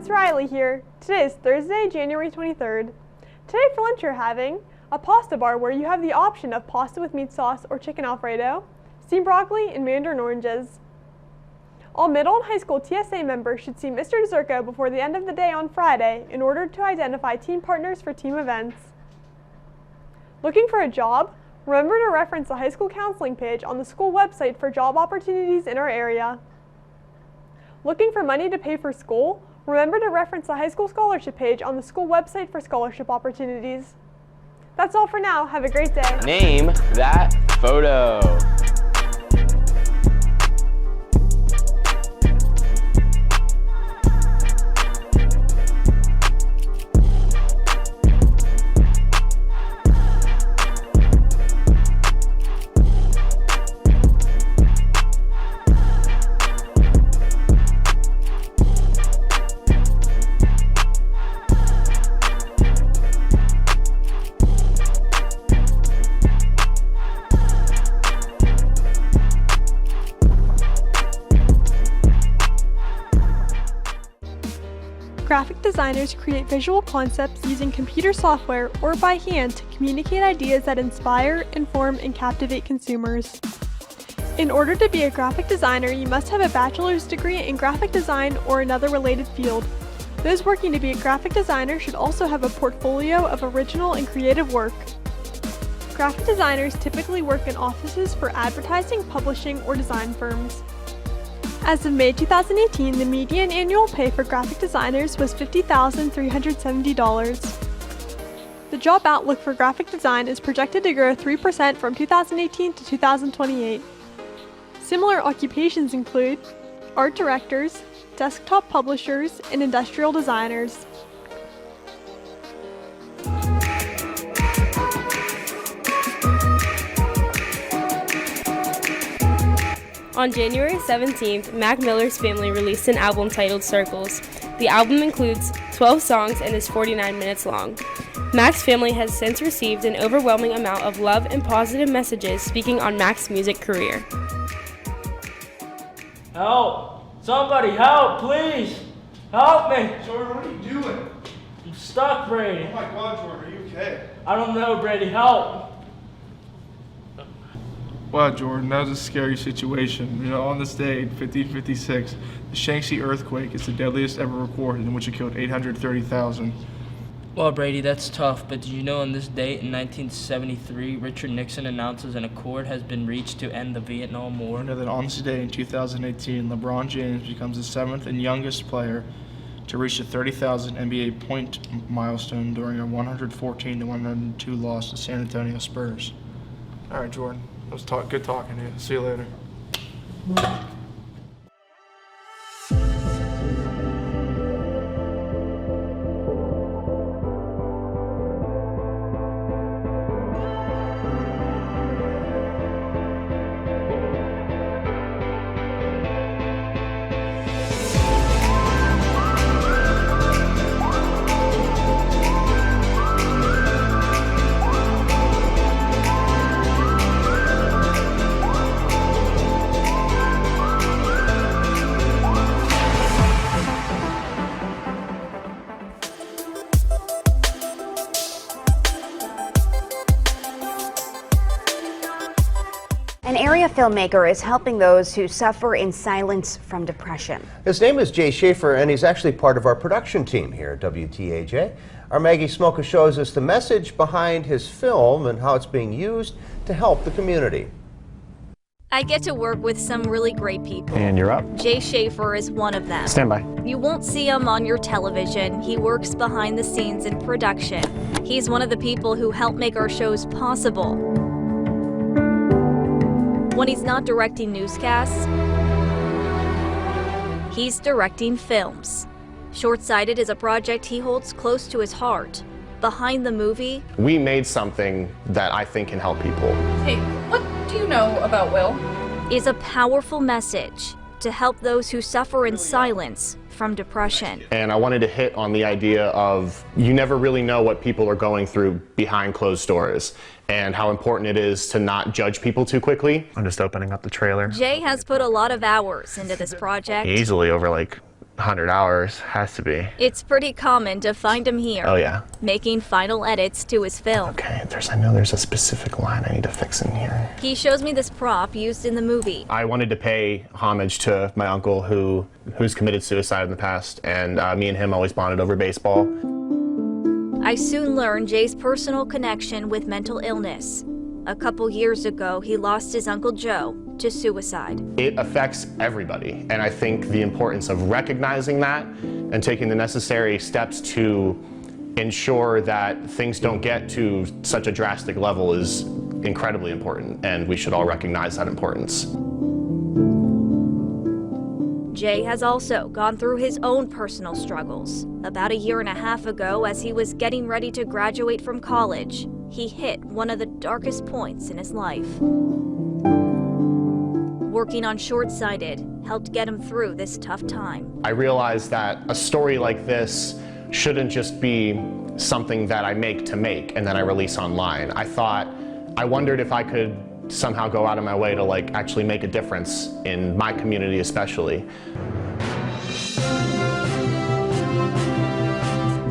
it's Riley here. Today is Thursday, January 23rd. Today for lunch you're having a pasta bar where you have the option of pasta with meat sauce or chicken alfredo, steamed broccoli, and mandarin oranges. All middle and high school TSA members should see Mr. DeZerko before the end of the day on Friday in order to identify team partners for team events. Looking for a job? Remember to reference the high school counseling page on the school website for job opportunities in our area. Looking for money to pay for school? Remember to reference the high school scholarship page on the school website for scholarship opportunities. That's all for now. Have a great day. Name that photo. Graphic designers create visual concepts using computer software or by hand to communicate ideas that inspire, inform, and captivate consumers. In order to be a graphic designer, you must have a bachelor's degree in graphic design or another related field. Those working to be a graphic designer should also have a portfolio of original and creative work. Graphic designers typically work in offices for advertising, publishing, or design firms. As of May 2018, the median annual pay for graphic designers was $50,370. The job outlook for graphic design is projected to grow 3% from 2018 to 2028. Similar occupations include art directors, desktop publishers, and industrial designers. On January 17th, Mac Miller's family released an album titled Circles. The album includes 12 songs and is 49 minutes long. Mac's family has since received an overwhelming amount of love and positive messages speaking on Mac's music career. Help! Somebody help, please! Help me! Jordan, what are you doing? I'm stuck, Brady. Oh my God, Jordan, are you okay? I don't know, Brady. Help! Wow, Jordan, that was a scary situation. You know, on this day in 1556, the Shanxi earthquake is the deadliest ever recorded, in which it killed 830,000. Well, Brady, that's tough, but did you know on this date in 1973, Richard Nixon announces an accord has been reached to end the Vietnam War? You know that on this day in 2018, LeBron James becomes the 7th and youngest player to reach the 30,000 NBA point milestone during a 114-102 loss to San Antonio Spurs. All right, Jordan. It was good talking to you. See you later. An area filmmaker is helping those who suffer in silence from depression. His name is Jay Schaefer, and he's actually part of our production team here at WTAJ. Our Maggie Smoka shows us the message behind his film and how it's being used to help the community. I get to work with some really great people. And you're up. Jay Schaefer is one of them. Stand by. You won't see him on your television. He works behind the scenes in production. He's one of the people who help make our shows possible. When he's not directing newscasts, he's directing films. Short-Sighted is a project he holds close to his heart. Behind the movie, We made something that I think can help people. Hey, what do you know about Will? is a powerful message to help those who suffer in silence from depression. And I wanted to hit on the idea of you never really know what people are going through behind closed doors and how important it is to not judge people too quickly. I'm just opening up the trailer. Jay has put a lot of hours into this project. Easily over like 100 hours, has to be. It's pretty common to find him here. Oh yeah. Making final edits to his film. Okay, I know there's a specific line I need to fix in here. He shows me this prop used in the movie. I wanted to pay homage to my uncle who's committed suicide in the past, and me and him always bonded over baseball. I soon learned Jay's personal connection with mental illness. A couple years ago, he lost his Uncle Joe to suicide. It affects everybody, and I think the importance of recognizing that and taking the necessary steps to ensure that things don't get to such a drastic level is incredibly important, and we should all recognize that importance. Jay has also gone through his own personal struggles. About a year and a half ago, as he was getting ready to graduate from college, he hit one of the darkest points in his life. Working on Short-Sighted helped get him through this tough time. I realized that a story like this shouldn't just be something that I make to make and then I release online. I wondered if I could somehow go out of my way to actually make a difference in my community especially.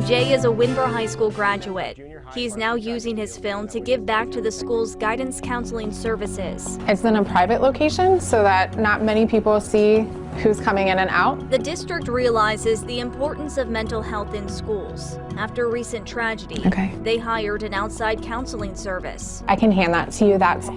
Jay is a Windber High School graduate. He's now using his film to give back to the school's guidance counseling services. It's in a private location so that not many people see who's coming in and out. The district realizes the importance of mental health in schools. After a recent tragedy, they hired an outside counseling service. I can hand that to you. That's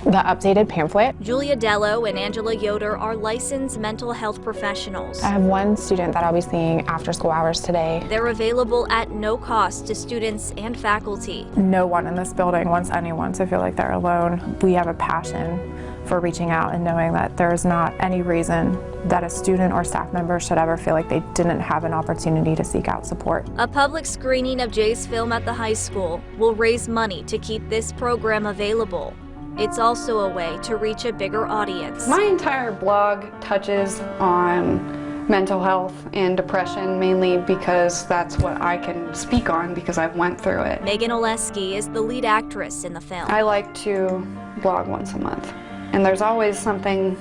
the updated pamphlet. Julia Dello and Angela Yoder are licensed mental health professionals. I have one student that I'll be seeing after school hours today. They're available at no cost to students and faculty. No one in this building wants anyone to feel like they're alone. We have a passion for reaching out and knowing that there's not any reason that a student or staff member should ever feel like they didn't have an opportunity to seek out support. A public screening of Jay's film at the high school will raise money to keep this program available. It's also a way to reach a bigger audience. My entire blog touches on mental health and depression, mainly because that's what I can speak on because I've went through it. Megan Oleski is the lead actress in the film. I like to blog once a month, and there's always something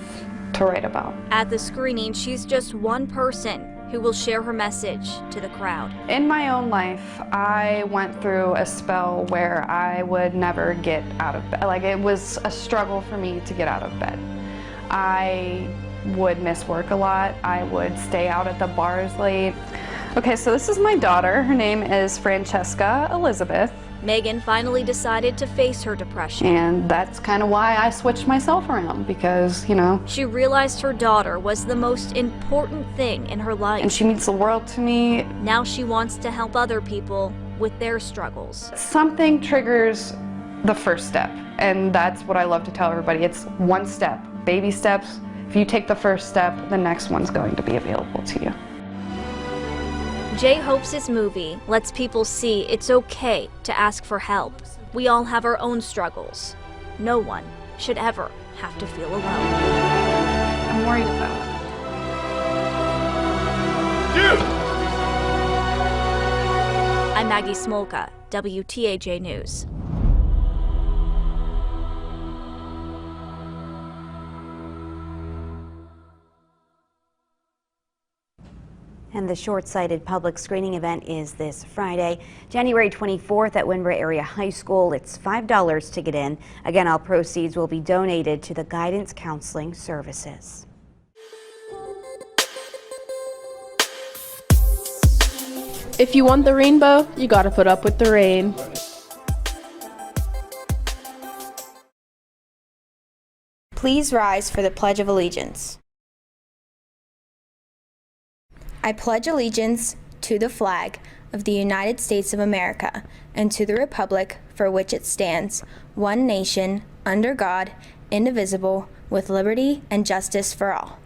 to write about. At the screening, she's just one person who will share her message to the crowd. In my own life, I went through a spell where I would never get out of bed. It was a struggle for me to get out of bed. I would miss work a lot. I would stay out at the bars late. Okay, so this is my daughter. Her name is Francesca Elizabeth. Megan finally decided to face her depression. And that's kind of why I switched myself around, because, She realized her daughter was the most important thing in her life. And she means the world to me. Now she wants to help other people with their struggles. Something triggers the first step, and that's what I love to tell everybody. It's one step, baby steps. If you take the first step, the next one's going to be available to you. Jay hopes his movie lets people see it's okay to ask for help. We all have our own struggles. No one should ever have to feel alone. I'm worried about it. I'm Maggie Smolka, WTAJ News. And the Short-Sighted public screening event is this Friday, January 24th at Windber Area High School. It's $5 to get in. Again, all proceeds will be donated to the guidance counseling services. If you want the rainbow, you gotta put up with the rain. Please rise for the Pledge of Allegiance. I pledge allegiance to the flag of the United States of America and to the republic for which it stands, one nation, under God, indivisible, with liberty and justice for all.